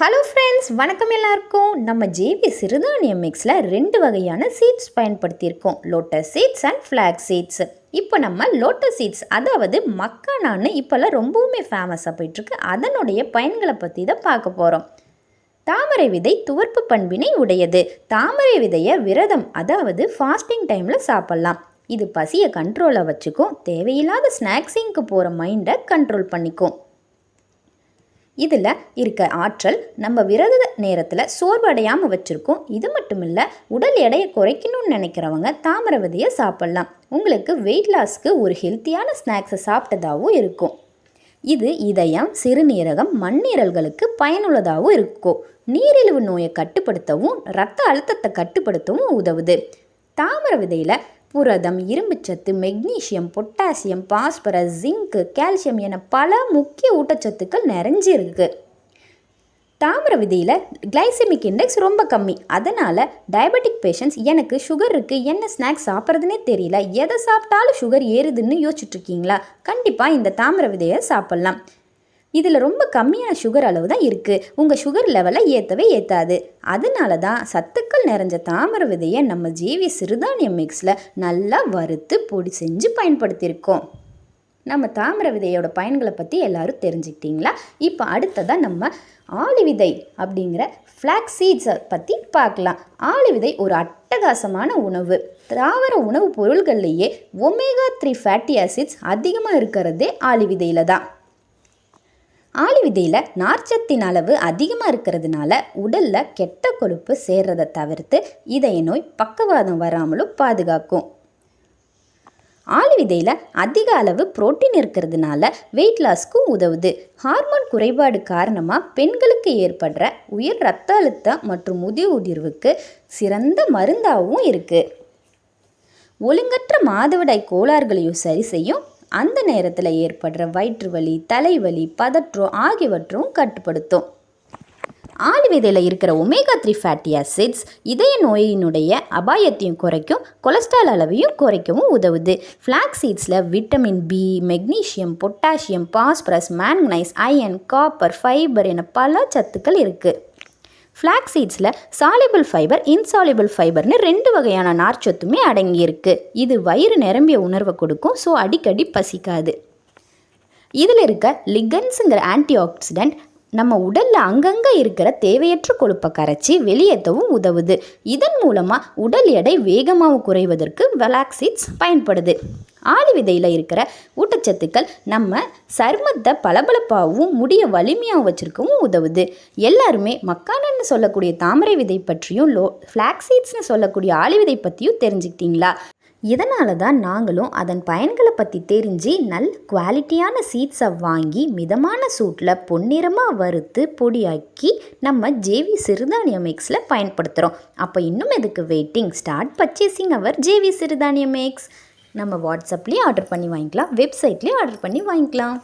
Hello friends, வணக்கம் எல்லாருக்கும். நம்ம ஜேவி சிறுதானியம் மிக்ஸில் 2 வகையான சீட்ஸ் பயன்படுத்தியிருக்கோம், lotus seeds and flax seeds. இப்போ நம்ம லோட்டஸ் சீட்ஸ், அதாவது மக்கானான்னு இப்போல்லாம் ரொம்பவுமே ஃபேமஸாக போயிட்டுருக்கு, அதனுடைய பயன்களை பற்றி தான் பார்க்க போகிறோம். தாமரை விதை துவர்ப்பு பண்பினை உடையது. தாமரை விதையை விரதம், அதாவது ஃபாஸ்டிங் டைமில் சாப்பிட்லாம். இது பசியை கண்ட்ரோலாக வச்சுக்கும், தேவையில்லாத ஸ்நாக்ஸிங்க்கு போகிற மைண்டை கண்ட்ரோல் பண்ணிக்கும். இதில் இருக்க ஆற்றல் நம்ம விரத நேரத்தில் சோர்வடையாமல் வச்சுருக்கோம். இது மட்டும் இல்லை, உடல் எடையை குறைக்கணும்னு நினைக்கிறவங்க தாமரை விதையை சாப்பிட்லாம். உங்களுக்கு வெயிட் லாஸ்க்கு ஒரு ஹெல்த்தியான ஸ்நாக்ஸை சாப்பிட்டதாகவும் இருக்கும். இது இதயம், சிறுநீரகம், மண்ணீரல்களுக்கு பயனுள்ளதாகவும் இருக்கும். நீரிழிவு நோயை கட்டுப்படுத்தவும் இரத்த அழுத்தத்தை கட்டுப்படுத்தவும் உதவுது. தாமரை விதையில் புரதம், இரும்புச்சத்து, மெக்னீசியம், பொட்டாசியம், பாஸ்பரஸ், ஜிங்கு, கால்சியம் என பல முக்கிய ஊட்டச்சத்துக்கள் நிறைஞ்சிருக்கு. தாமரை விதையில் கிளைசெமிக் இண்டெக்ஸ் ரொம்ப கம்மி. அதனால் டயபெட்டிக் பேஷண்ட்ஸ், எனக்கு சுகர் இருக்குது, என்ன ஸ்நாக்ஸ் சாப்பிட்றதுனே தெரியல, எதை சாப்பிட்டாலும் சுகர் ஏறுதுன்னு யோசிச்சுட்ருக்கீங்களா? கண்டிப்பாக இந்த தாமரை விதையை சாப்பிட்லாம். இதில் ரொம்ப கம்மியான சுகர் அளவு தான் இருக்குது. உங்கள் சுகர் லெவலை ஏற்றவே ஏற்றாது. அதனால தான் சத்துக்கள் நிறைஞ்ச தாமரை விதையை நம்ம ஜேவி சிறுதானியம் மிக்ஸில் நல்லா வறுத்து பொடி செஞ்சு பயன்படுத்தியிருக்கோம். நம்ம தாமரை விதையோட பயன்களை பற்றி எல்லோரும் தெரிஞ்சுக்கிட்டிங்களா? இப்போ அடுத்ததாக நம்ம ஆளி விதை அப்படிங்கிற ஃப்ளாக்ஸ் சீட்ஸை பற்றி பார்க்கலாம். ஆளி விதை ஒரு அட்டகாசமான உணவு. தாவர உணவுப் பொருள்கள்லேயே ஒமேகா 3 ஃபேட்டி ஆசிட்ஸ் அதிகமாக இருக்கிறதே ஆளி விதையில் தான். ஆளி விதையில் நார்ச்சத்தின் அளவு அதிகமாக இருக்கிறதுனால உடலில் கெட்ட கொழுப்பு சேர்றதை தவிர்த்து இதய நோய், பக்கவாதம் வராமலும் பாதுகாக்கும். ஆளி விதையில் அதிக அளவு புரோட்டீன் இருக்கிறதுனால வெயிட் லாஸ்க்கும் உதவுது. ஹார்மோன் குறைபாடு காரணமாக பெண்களுக்கு ஏற்படுற உயர் இரத்த அழுத்தம் மற்றும் முதிர்வுக்கு சிறந்த மருந்தாகவும் இருக்குது. ஒழுங்கற்ற மாதவிடாய் கோளாறுகளையும் சரி செய்யும். அந்த நேரத்தில் ஏற்படுற வயிற்று வலி, தலைவலி, பதற்றம் ஆகியவற்றும் கட்டுப்படுத்தும். ஆளி விதையில் இருக்கிற ஒமேகா 3 ஃபேட்டி ஆசிட்ஸ் இதய நோயினுடைய அபாயத்தையும் குறைக்கும், கொலஸ்ட்ரால் அளவையும் குறைக்கவும் உதவுது. ஃப்ளாக்ஸ் சீட்ஸில் vitamin B, magnesium, potassium, phosphorus, manganese, iron, copper, fibre என பல சத்துக்கள் இருக்குது. ஃப்ளாக்ஸ் சீட்ஸில் சாலிபிள் ஃபைபர், இன்சாலிபிள் ஃபைபர்னு 2 வகையான நார்ச்சத்துமே அடங்கியிருக்கு. இது வயிறு நிரம்பிய உணர்வை கொடுக்கும், ஸோ அடிக்கடி பசிக்காது. இதில் இருக்க லிகன்ஸுங்கிற ஆன்டி ஆக்சிடென்ட் நம்ம உடலில் அங்கங்கே இருக்கிற தேவையற்ற கொழுப்பை கரைச்சி வெளியேற்றவும் உதவுது. இதன் மூலமாக உடல் எடை வேகமாக குறைவதற்கு ஃப்ளாக்ஸ் சீட்ஸ் பயன்படுது. ஆளி விதையில் இருக்கிற ஊட்டச்சத்துக்கள் நம்ம சருமத்தை பளபளப்பாகவும் முடிய வலிமையாகவும் வச்சுருக்கவும் உதவுது. எல்லாருமே மக்கானன்னு சொல்லக்கூடிய தாமரை விதை பற்றியும் ஃப்ளாக்ஸ் சீட்ஸ்னு சொல்லக்கூடிய ஆளி விதை பற்றியும் தெரிஞ்சுக்கிட்டீங்களா? இதனால தான் நாங்களும் அதன் பயன்களை பற்றி தெரிஞ்சு நல்ல குவாலிட்டியான சீட்ஸை வாங்கி மிதமான சூட்டில் பொன்னிறமாக வறுத்து பொடியாக்கி நம்ம ஜேவி சிறுதானியம் மிக்ஸில் பயன்படுத்துகிறோம். அப்போ இன்னும் எதுக்கு வெயிட்டிங்? ஸ்டார்ட் பர்ச்சேசிங் அவர் ஜேவி சிறுதானியம் மிக்ஸ். நம்ம வாட்ஸ்அப்லேயும் ஆர்டர் பண்ணி வாங்கிக்கலாம், வெப்சைட்லேயும் ஆர்டர் பண்ணி வாங்கிக்கலாம்.